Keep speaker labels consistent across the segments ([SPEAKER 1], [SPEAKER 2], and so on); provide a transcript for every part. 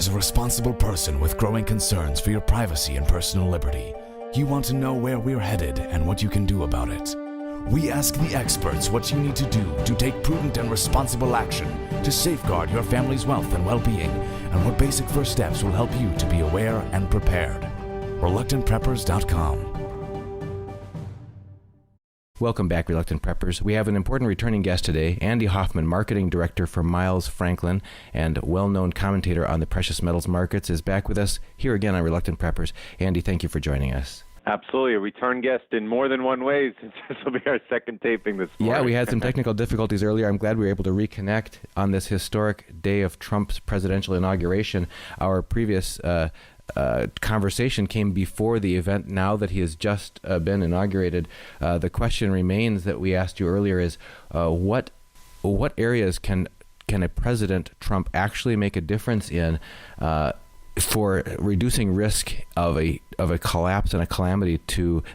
[SPEAKER 1] As a responsible person with growing concerns for your privacy and personal liberty, you want to know where we're headed and what you can do about it. We ask the experts what you need to do to take prudent and responsible action to safeguard your family's wealth and well-being, and what basic first steps will help you to be aware and prepared. ReluctantPreppers.com.
[SPEAKER 2] Welcome back, Reluctant Preppers. We have an important returning guest today, Andy Hoffman, Marketing Director for Miles Franklin and well-known commentator on the precious metals markets, is back with us here again on Reluctant Preppers. Andy, thank you for joining us.
[SPEAKER 3] Absolutely. A return guest in more than one way, since this will be our second taping this morning.
[SPEAKER 2] Yeah, we had some technical difficulties earlier. I'm glad we were able to reconnect on this historic day of Trump's presidential inauguration. Our previous conversation came before the event. Now that he has just been inaugurated, the question remains that we asked you earlier is what areas can a President Trump actually make a difference in for reducing risk of a collapse and a calamity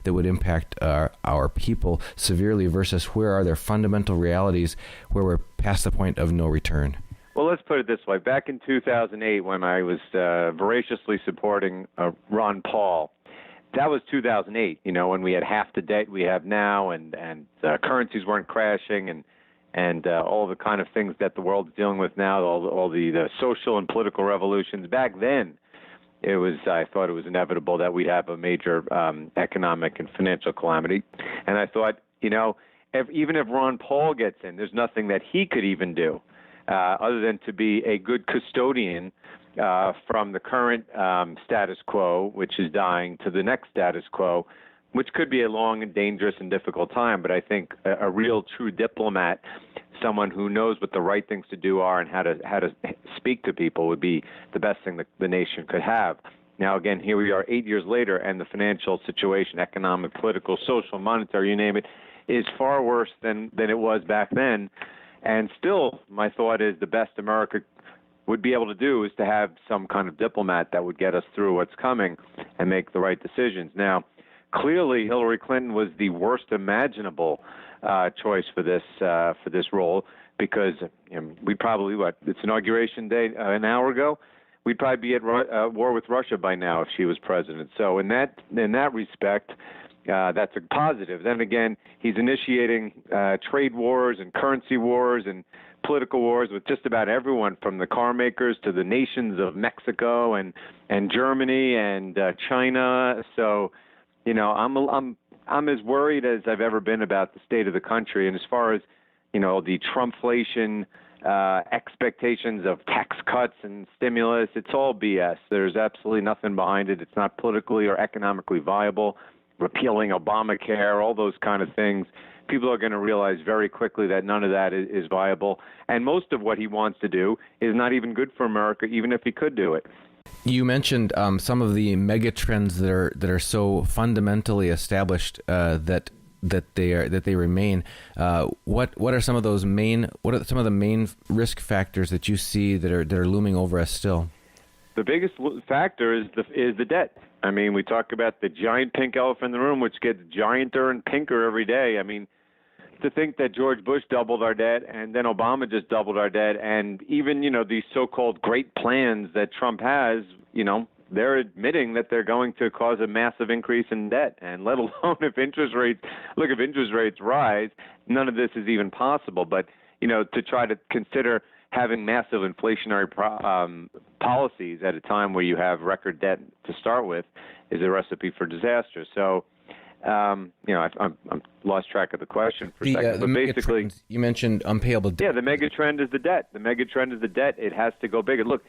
[SPEAKER 2] that would impact our people severely, versus where are there fundamental realities where we're past the point of no return?
[SPEAKER 3] Well, let's put it this way. Back in 2008, when I was voraciously supporting Ron Paul, that was 2008, when we had half the debt we have now, and currencies weren't crashing, and all the kind of things that the world's dealing with now, all the social and political revolutions. Back then, I thought it was inevitable that we'd have a major economic and financial calamity. And I thought, even if Ron Paul gets in, there's nothing that he could even do other than to be a good custodian from the current status quo, which is dying, to the next status quo, which could be a long and dangerous and difficult time. But I think a real true diplomat, someone who knows what the right things to do are and how to speak to people, would be the best thing that the nation could have. Now, again, here we are 8 years later, and the financial situation, economic, political, social, monetary, you name it, is far worse than it was back then. And still, my thought is the best America would be able to do is to have some kind of diplomat that would get us through what's coming and make the right decisions. Now, clearly, Hillary Clinton was the worst imaginable choice for this role, because we probably, it's inauguration day an hour ago, we'd probably be at war with Russia by now if she was president. So in that respect, that's a positive. Then again, he's initiating trade wars and currency wars and political wars with just about everyone, from the car makers to the nations of Mexico and Germany and China. So, I'm as worried as I've ever been about the state of the country. And as far as, the Trumpflation expectations of tax cuts and stimulus, it's all BS. There's absolutely nothing behind it. It's not politically or economically viable. Repealing Obamacare, all those kind of things, people are going to realize very quickly that none of that is viable. And most of what he wants to do is not even good for America, even if he could do it.
[SPEAKER 2] You mentioned some of the megatrends that are so fundamentally established that they remain. What are some of those main? What are some of the main risk factors that you see that are looming over us still?
[SPEAKER 3] The biggest factor is the debt. I mean, we talk about the giant pink elephant in the room, which gets gianter and pinker every day. I mean, to think that George Bush doubled our debt and then Obama just doubled our debt, and even, these so-called great plans that Trump has, they're admitting that they're going to cause a massive increase in debt, and let alone if interest rates rise, none of this is even possible. But, to try to consider having massive inflationary policies at a time where you have record debt to start with is a recipe for disaster. So, I'm lost track of the question for a second. But basically,
[SPEAKER 2] you mentioned unpayable debt.
[SPEAKER 3] Yeah, the megatrend is the debt. The megatrend is the debt. It has to go bigger. Look,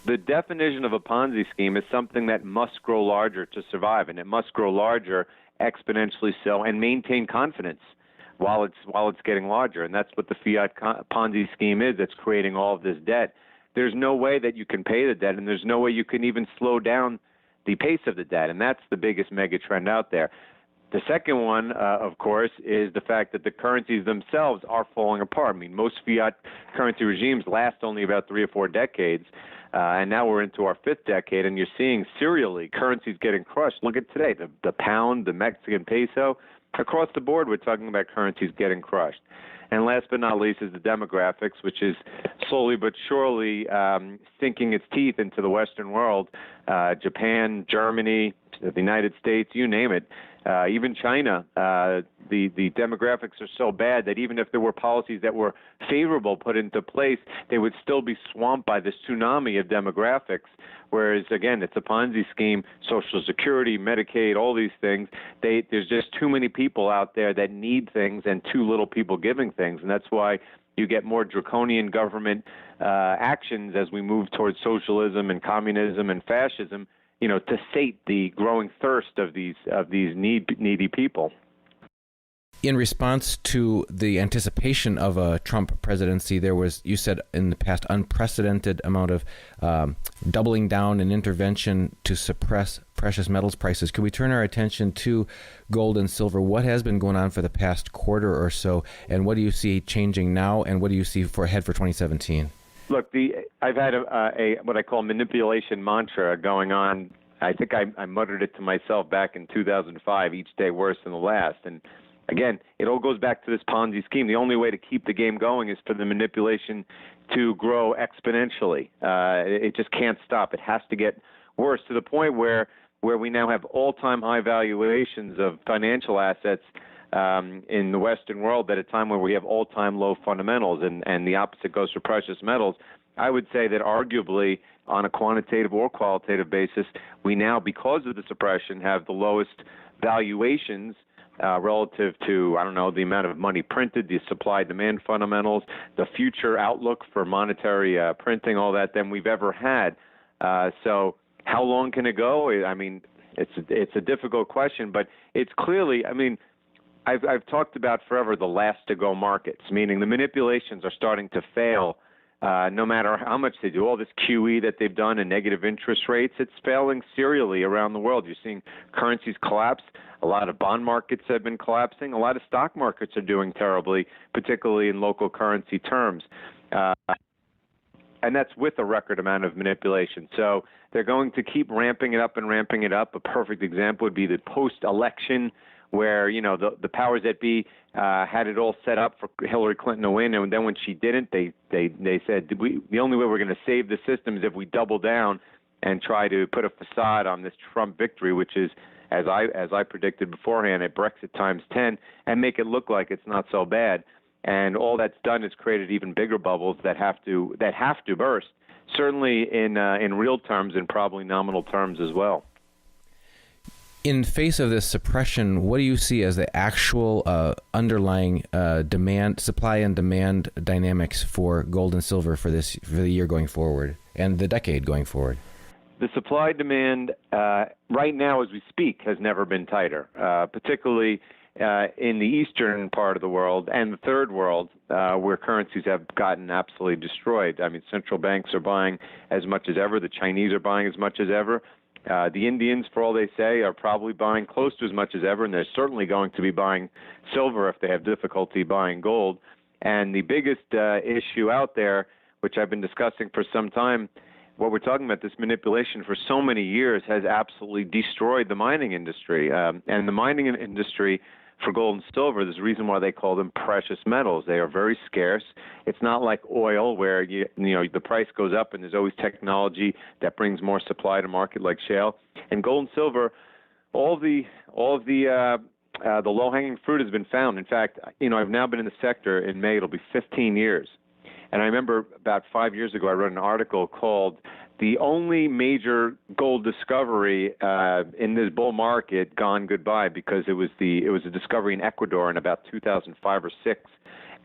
[SPEAKER 3] the definition of a Ponzi scheme is something that must grow larger to survive, and it must grow larger exponentially so and maintain confidence while it's getting larger. And that's what the Fiat Ponzi scheme is. That's creating all of this debt. There's no way that you can pay the debt, and there's no way you can even slow down the pace of the debt. And that's the biggest megatrend out there. The second one, of course, is the fact that the currencies themselves are falling apart. I mean, most fiat currency regimes last only about 3 or 4 decades, and now we're into our 5th decade, and you're seeing serially currencies getting crushed. Look at today, the pound, the Mexican peso. Across the board, we're talking about currencies getting crushed. And last but not least is the demographics, which is slowly but surely sinking its teeth into the Western world. Japan, Germany, the United States, you name it. Even China, the demographics are so bad that even if there were policies that were favorable put into place, they would still be swamped by this tsunami of demographics. Whereas, again, it's a Ponzi scheme, Social Security, Medicaid, all these things. There's just too many people out there that need things and too little people giving things. And that's why you get more draconian government actions as we move towards socialism and communism and fascism, to sate the growing thirst of these needy people.
[SPEAKER 2] In response to the anticipation of a Trump presidency, there was, you said in the past, unprecedented amount of doubling down and intervention to suppress precious metals prices. Could we turn our attention to gold and silver? What has been going on for the past quarter or so, and what do you see changing now, and what do you see ahead for 2017?
[SPEAKER 3] Look, I've had a what I call manipulation mantra going on. I think I muttered it to myself back in 2005, each day worse than the last. And again, it all goes back to this Ponzi scheme. The only way to keep the game going is for the manipulation to grow exponentially. It just can't stop. It has to get worse to the point where we now have all-time high valuations of financial assets in the Western world at a time where we have all-time low fundamentals, and the opposite goes for precious metals. I would say that arguably, on a quantitative or qualitative basis, we now, because of the suppression, have the lowest valuations relative to, the amount of money printed, the supply-demand fundamentals, the future outlook for monetary printing, all that, than we've ever had. So how long can it go? I mean, it's a difficult question, but it's clearly, I've talked about forever the last-to-go markets, meaning the manipulations are starting to fail no matter how much they do. All this QE that they've done and negative interest rates, it's failing serially around the world. You're seeing currencies collapse. A lot of bond markets have been collapsing. A lot of stock markets are doing terribly, particularly in local currency terms. And that's with a record amount of manipulation. So they're going to keep ramping it up and ramping it up. A perfect example would be the post-election where, the powers that be had it all set up for Hillary Clinton to win, and then when she didn't, they said the only way we're going to save the system is if we double down and try to put a facade on this Trump victory, which is, as I predicted beforehand, at Brexit times 10, and make it look like it's not so bad. And all that's done is created even bigger bubbles that have to burst, certainly in real terms and probably nominal terms as well.
[SPEAKER 2] In face of this suppression, what do you see as the actual underlying supply and demand dynamics for gold and silver for the year going forward and the decade going forward?
[SPEAKER 3] The supply demand right now, as we speak, has never been tighter, particularly in the eastern part of the world and the third world, where currencies have gotten absolutely destroyed. Central banks are buying as much as ever. The Chinese are buying as much as ever. The Indians, for all they say, are probably buying close to as much as ever, and they're certainly going to be buying silver if they have difficulty buying gold. And the biggest issue out there, which I've been discussing for some time, what we're talking about, this manipulation for so many years has absolutely destroyed the mining industry. And the mining industry for gold and silver, there's a reason why they call them precious metals. They are very scarce. It's not like oil where the price goes up and there's always technology that brings more supply to market like shale. And gold and silver, all of the low-hanging fruit has been found. In fact, I've now been in the sector. In May, it'll be 15 years. And I remember about 5 years ago, I wrote an article called "The Only Major Gold Discovery in This Bull Market Gone Goodbye," because it was a discovery in Ecuador in about 2005 or 6,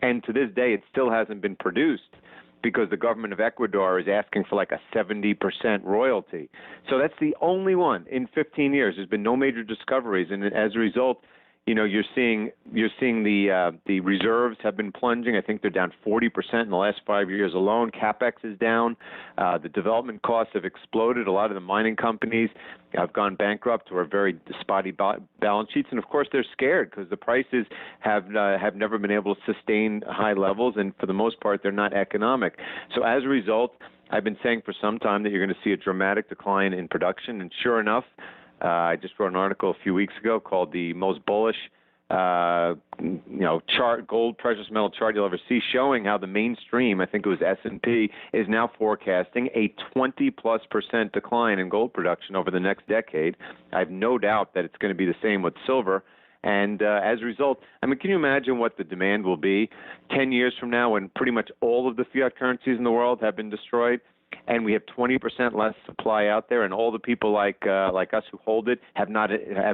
[SPEAKER 3] and to this day it still hasn't been produced because the government of Ecuador is asking for like a 70% royalty. So that's the only one in 15 years. There's been no major discoveries, and as a result, you're seeing the reserves have been plunging. I think they're down 40% in the last 5 years alone. CapEx is down. The development costs have exploded. A lot of the mining companies have gone bankrupt or are very spotty balance sheets, and of course they're scared because the prices have never been able to sustain high levels, and for the most part they're not economic. So as a result, I've been saying for some time that you're going to see a dramatic decline in production, and sure enough, I just wrote an article a few weeks ago called "The Most Bullish chart, gold precious metal chart you'll ever see, showing how the mainstream, I think it was S&P, is now forecasting a 20+% decline in gold production over the next decade. I have no doubt that it's going to be the same with silver. And as a result, I mean, can you imagine what the demand will be 10 years from now when pretty much all of the fiat currencies in the world have been destroyed? And we have 20% less supply out there, and all the people like us who hold it have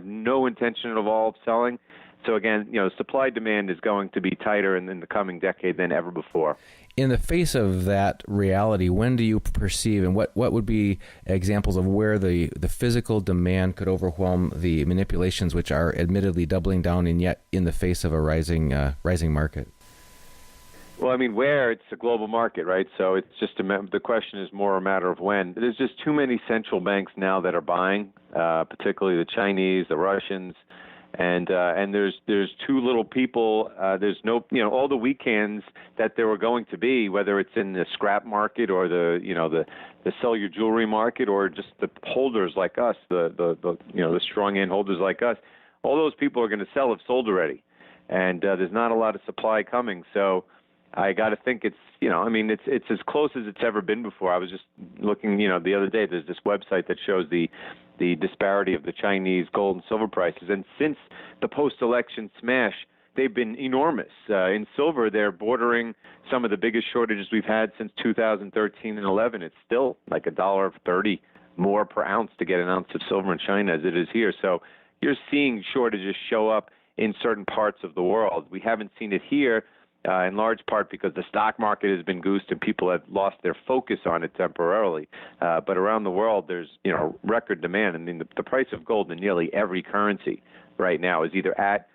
[SPEAKER 3] no intention at all of selling. So again, supply demand is going to be tighter in the coming decade than ever before.
[SPEAKER 2] In the face of that reality, when do you perceive, and what would be examples of where the physical demand could overwhelm the manipulations, which are admittedly doubling down in the face of a rising market?
[SPEAKER 3] Well, I mean, where? It's a global market, right? So it's just the question is more a matter of when. There's just too many central banks now that are buying, particularly the Chinese, the Russians, and there's too little people. There's no, all the weak hands that there were going to be, whether it's in the scrap market or the sell your jewelry market, or just the holders like us, the strong hand holders like us. All those people are going to sell have sold already, and there's not a lot of supply coming. So I got to think it's as close as it's ever been before. I was just looking, the other day. There's this website that shows the disparity of the Chinese gold and silver prices, and since the post-election smash, they've been enormous. In silver, they're bordering some of the biggest shortages we've had since 2013 and 11. It's still like $1.30 more per ounce to get an ounce of silver in China as it is here. So you're seeing shortages show up in certain parts of the world. We haven't seen it here. In large part because the stock market has been goosed and people have lost their focus on it temporarily. But around the world, there's record demand. I mean, the price of gold in nearly every currency right now is either at,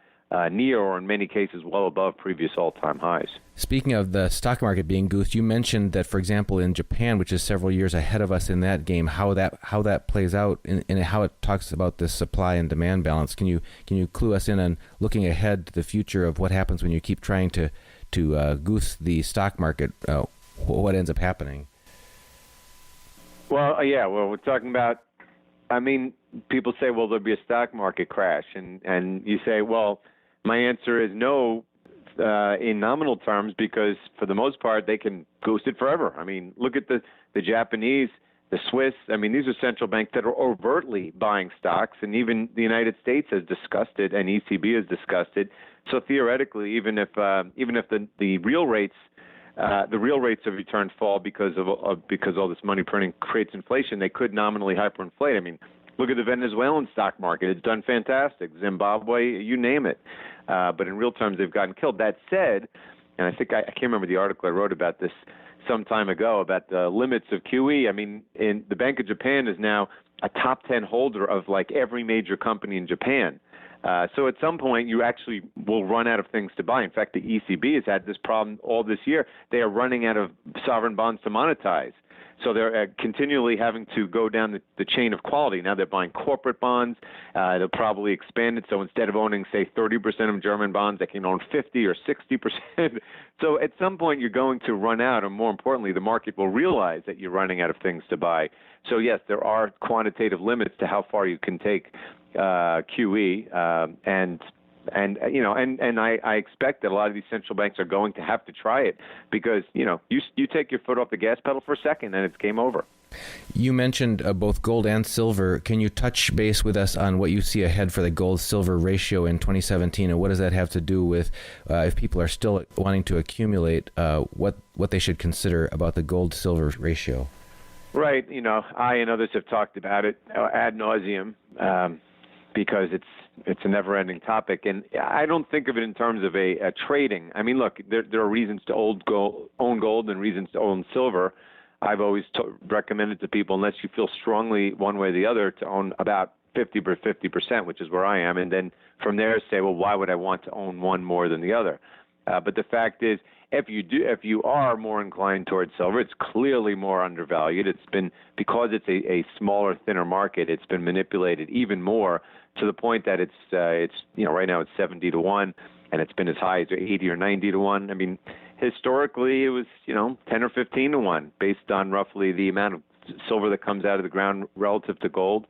[SPEAKER 3] near, or in many cases well above previous all-time highs.
[SPEAKER 2] Speaking of the stock market being goosed, you mentioned that, for example, in Japan, which is several years ahead of us in that game, how that plays out and how it talks about this supply and demand balance. Can you clue us in on looking ahead to the future of what happens when you keep trying to goose the stock market? What ends up happening?
[SPEAKER 3] Well, we're talking about, people say, well, there'll be a stock market crash. And you say, well, my answer is no in nominal terms, because for the most part, they can goose it forever. I mean, look at the Japanese, the Swiss. I mean, these are central banks that are overtly buying stocks, and even the United States has discussed it, and ECB has discussed it. So theoretically, even if the real rates of return fall because all this money printing creates inflation, they could nominally hyperinflate. I mean, look at the Venezuelan stock market; it's done fantastic. Zimbabwe, you name it. But in real terms, they've gotten killed. That said, and I think I can't remember the article I wrote about this some time ago about the limits of QE. I mean, the Bank of Japan is now a top 10 holder of like every major company in Japan. So at some point, you actually will run out of things to buy. In fact, the ECB has had this problem all this year. They are running out of sovereign bonds to monetize. So they're continually having to go down the chain of quality. Now they're buying corporate bonds. They'll probably expand it. So instead of owning, say, 30% of German bonds, they can own 50 or 60%. So at some point, you're going to run out. And more importantly, the market will realize that you're running out of things to buy. So, yes, there are quantitative limits to how far you can take QE. And I expect that a lot of these central banks are going to have to try it because, you take your foot off the gas pedal for a second and it's game over.
[SPEAKER 2] You mentioned both gold and silver. Can you touch base with us on what you see ahead for the gold-silver ratio in 2017, and what does that have to do with if people are still wanting to accumulate, what they should consider about the gold-silver ratio?
[SPEAKER 3] Right. I and others have talked about it ad nauseum because it's a never-ending topic. And I don't think of it in terms of a trading. I mean, look, there are reasons to own gold and reasons to own silver. I've always recommended to people, unless you feel strongly one way or the other, to own about 50%, which is where I am. And then from there say, well, why would I want to own one more than the other? But the fact is, if you are more inclined towards silver, it's clearly more undervalued. It's been, because it's a smaller, thinner market, it's been manipulated even more to the point that it's right now it's 70 to 1, and it's been as high as 80 or 90 to 1. I mean, historically it was 10 or 15 to 1 based on roughly the amount of silver that comes out of the ground relative to gold.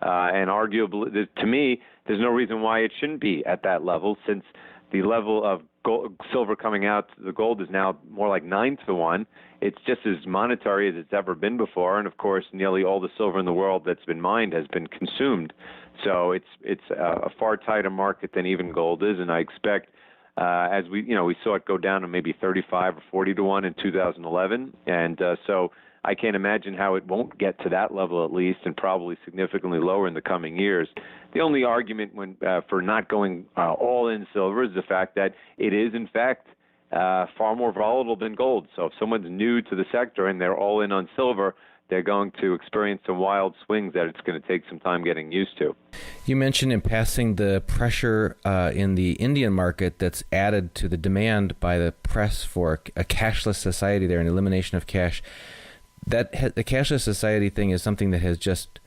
[SPEAKER 3] And arguably, to me, there's no reason why it shouldn't be at that level, since the level of silver coming out, the gold is now more like 9 to 1. It's just as monetary as it's ever been before, and of course, nearly all the silver in the world that's been mined has been consumed. So it's a far tighter market than even gold is, and I expect, as we saw it go down to maybe 35 or 40 to 1 in 2011, and so I can't imagine how it won't get to that level at least, and probably significantly lower in the coming years. The only argument for not going all in silver is the fact that it is, in fact, far more volatile than gold. So if someone's new to the sector and they're all in on silver, they're going to experience some wild swings that it's going to take some time getting used to.
[SPEAKER 2] You mentioned in passing the pressure in the Indian market that's added to the demand by the press for a cashless society there, an elimination of cash. The cashless society thing is something that has just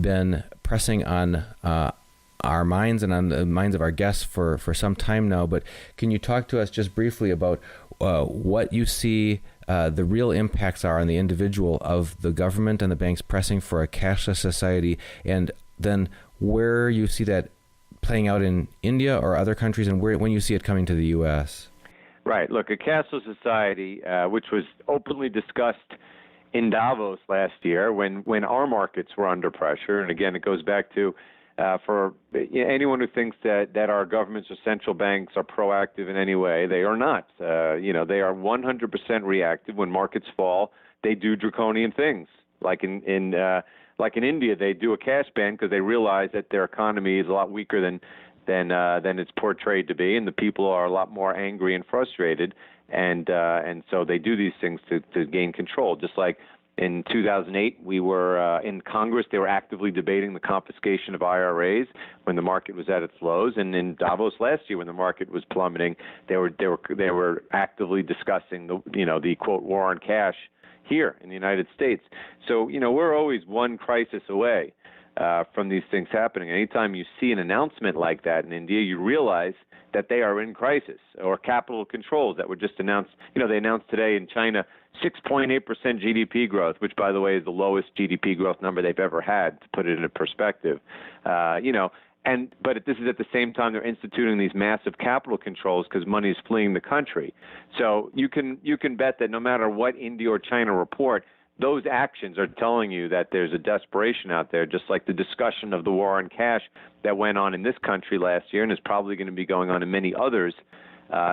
[SPEAKER 2] been pressing on our minds and on the minds of our guests for some time now. But can you talk to us just briefly about what you see the real impacts are on the individual of the government and the banks pressing for a cashless society, and then where you see that playing out in India or other countries, and when you see it coming to the U.S.?
[SPEAKER 3] Right. Look, a cashless society, which was openly discussed in Davos last year when our markets were under pressure, and again, it goes back to for anyone who thinks that our governments or central banks are proactive in any way, they are not. They are 100% reactive. When markets fall, they do draconian things. Like in India, they do a cash ban because they realize that their economy is a lot weaker than it's portrayed to be, and the people are a lot more angry and frustrated, and so they do these things to gain control. Just like in 2008, we were in Congress. They were actively debating the confiscation of IRAs when the market was at its lows, and in Davos last year, when the market was plummeting, they were actively discussing the quote war on cash here in the United States. So we're always one crisis away from these things happening. Anytime you see an announcement like that in India, you realize that they are in crisis, or capital controls that were just announced. They announced today in China 6.8% GDP growth, which, by the way, is the lowest GDP growth number they've ever had, to put it into perspective. But this is at the same time they're instituting these massive capital controls because money is fleeing the country. So you can bet that no matter what India or China report, those actions are telling you that there's a desperation out there, just like the discussion of the war on cash that went on in this country last year and is probably going to be going on in many others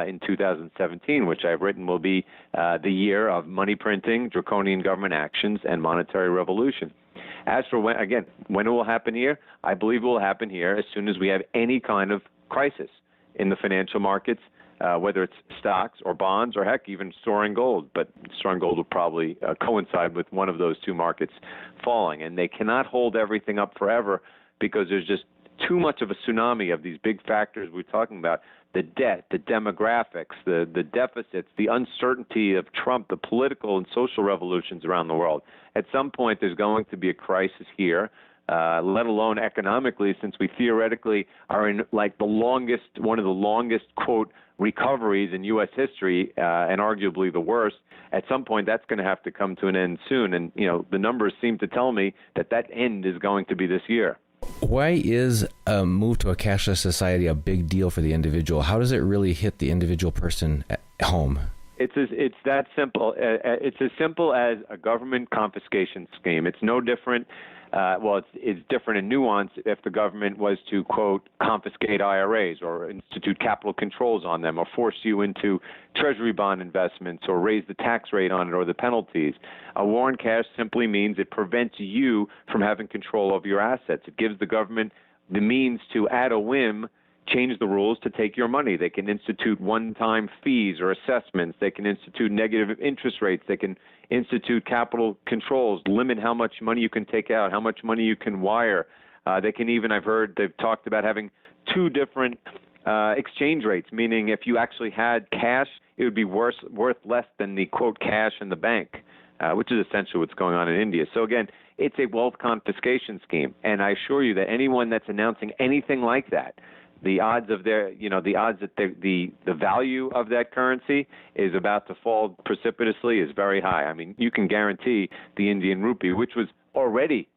[SPEAKER 3] in 2017, which I've written will be the year of money printing, draconian government actions, and monetary revolution. As for when it will happen here, I believe it will happen here as soon as we have any kind of crisis in the financial markets, whether it's stocks or bonds or, heck, even soaring gold. But soaring gold will probably coincide with one of those two markets falling. And they cannot hold everything up forever because there's just too much of a tsunami of these big factors we're talking about: the debt, the demographics, the deficits, the uncertainty of Trump, the political and social revolutions around the world. At some point, there's going to be a crisis here, let alone economically, since we theoretically are in one of the longest, quote, recoveries in U.S. history, and arguably the worst. At some point, that's going to have to come to an end soon. And, the numbers seem to tell me that end is going to be this year.
[SPEAKER 2] Why is a move to a cashless society a big deal for the individual? How does it really hit the individual person at home?
[SPEAKER 3] It's that simple. It's as simple as a government confiscation scheme. It's no different. It's different in nuance if the government was to, quote, confiscate IRAs or institute capital controls on them or force you into treasury bond investments or raise the tax rate on it or the penalties. A war on cash simply means it prevents you from having control over your assets. It gives the government the means to, at a whim, change the rules to take your money. They can institute one-time fees or assessments. They can institute negative interest rates. They can institute capital controls, limit how much money you can take out, how much money you can wire. They can even, I've heard, they've talked about having two different exchange rates, meaning if you actually had cash, it would be worth less than the, quote, cash in the bank, which is essentially what's going on in India. So again, it's a wealth confiscation scheme. And I assure you that anyone that's announcing anything like that, the odds that the value of that currency is about to fall precipitously is very high. I mean, you can guarantee the Indian rupee, which was already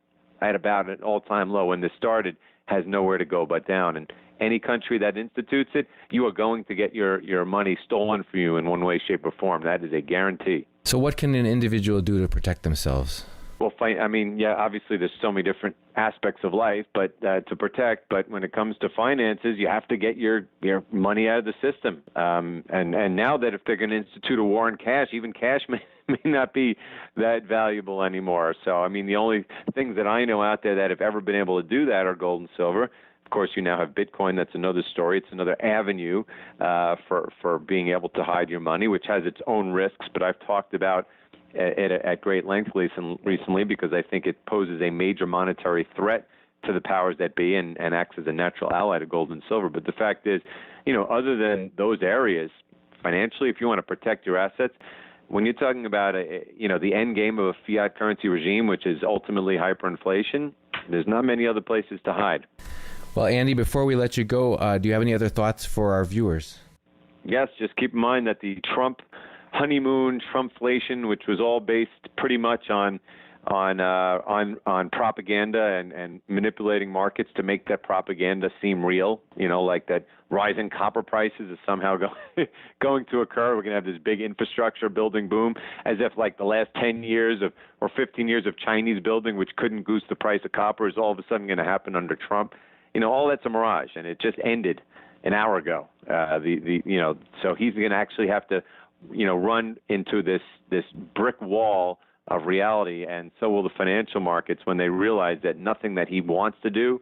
[SPEAKER 3] at about an all-time low when this started, has nowhere to go but down. And any country that institutes it, you are going to get your money stolen from you in one way, shape, or form. That is a guarantee.
[SPEAKER 2] So what can an individual do to protect themselves?
[SPEAKER 3] Well, obviously there's so many different aspects of life, but to protect. But when it comes to finances, you have to get your money out of the system. And now that if they're going to institute a war on cash, even cash may not be that valuable anymore. So, the only things that I know out there that have ever been able to do that are gold and silver. Of course, you now have Bitcoin. That's another story. It's another avenue for being able to hide your money, which has its own risks. But I've talked about at great length recently because I think it poses a major monetary threat to the powers that be and acts as a natural ally to gold and silver. But the fact is, other than those areas, financially, if you want to protect your assets, when you're talking about the end game of a fiat currency regime, which is ultimately hyperinflation, there's not many other places to hide.
[SPEAKER 2] Well, Andy, before we let you go, do you have any other thoughts for our viewers?
[SPEAKER 3] Yes, just keep in mind that the Trump honeymoon, Trumpflation, which was all based pretty much on propaganda and manipulating markets to make that propaganda seem real. Like that rising copper prices is somehow going to occur. We're going to have this big infrastructure building boom, as if like the last 10 years or 15 years of Chinese building, which couldn't goose the price of copper, is all of a sudden going to happen under Trump. All that's a mirage, and it just ended an hour ago. So he's going to actually have to run into this brick wall of reality, and so will the financial markets when they realize that nothing that he wants to do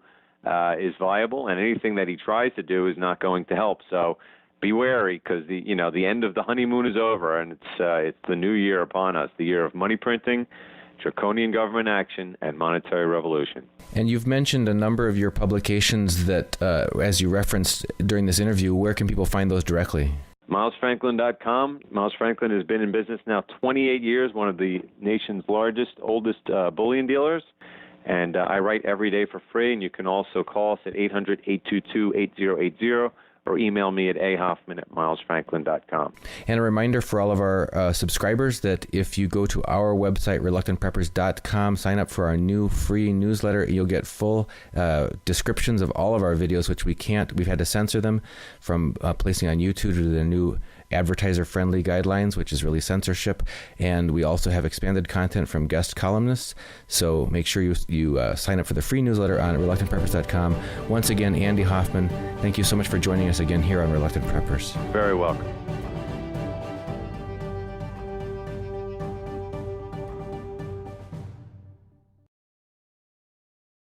[SPEAKER 3] is viable, and anything that he tries to do is not going to help. So be wary, because the end of the honeymoon is over, and it's the new year upon us, the year of money printing, draconian government action, and monetary revolution. And
[SPEAKER 2] you've mentioned a number of your publications that, as you referenced during this interview, where can people find those directly? MilesFranklin.com. Miles Franklin has been in business now 28 years, one of the nation's oldest bullion dealers. And I write every day for free, and you can also call us at 800-822-8080 or email me at ahoffman@milesfranklin.com. And a reminder for all of our subscribers that if you go to our website, reluctantpreppers.com, sign up for our new free newsletter, you'll get full descriptions of all of our videos, which we've had to censor them from placing on YouTube due to the new advertiser-friendly guidelines, which is really censorship. And we also have expanded content from guest columnists. So make sure you sign up for the free newsletter on reluctantpreppers.com. Once again, Andy Hoffman, thank you so much for joining us again here on Reluctant Preppers. Very welcome.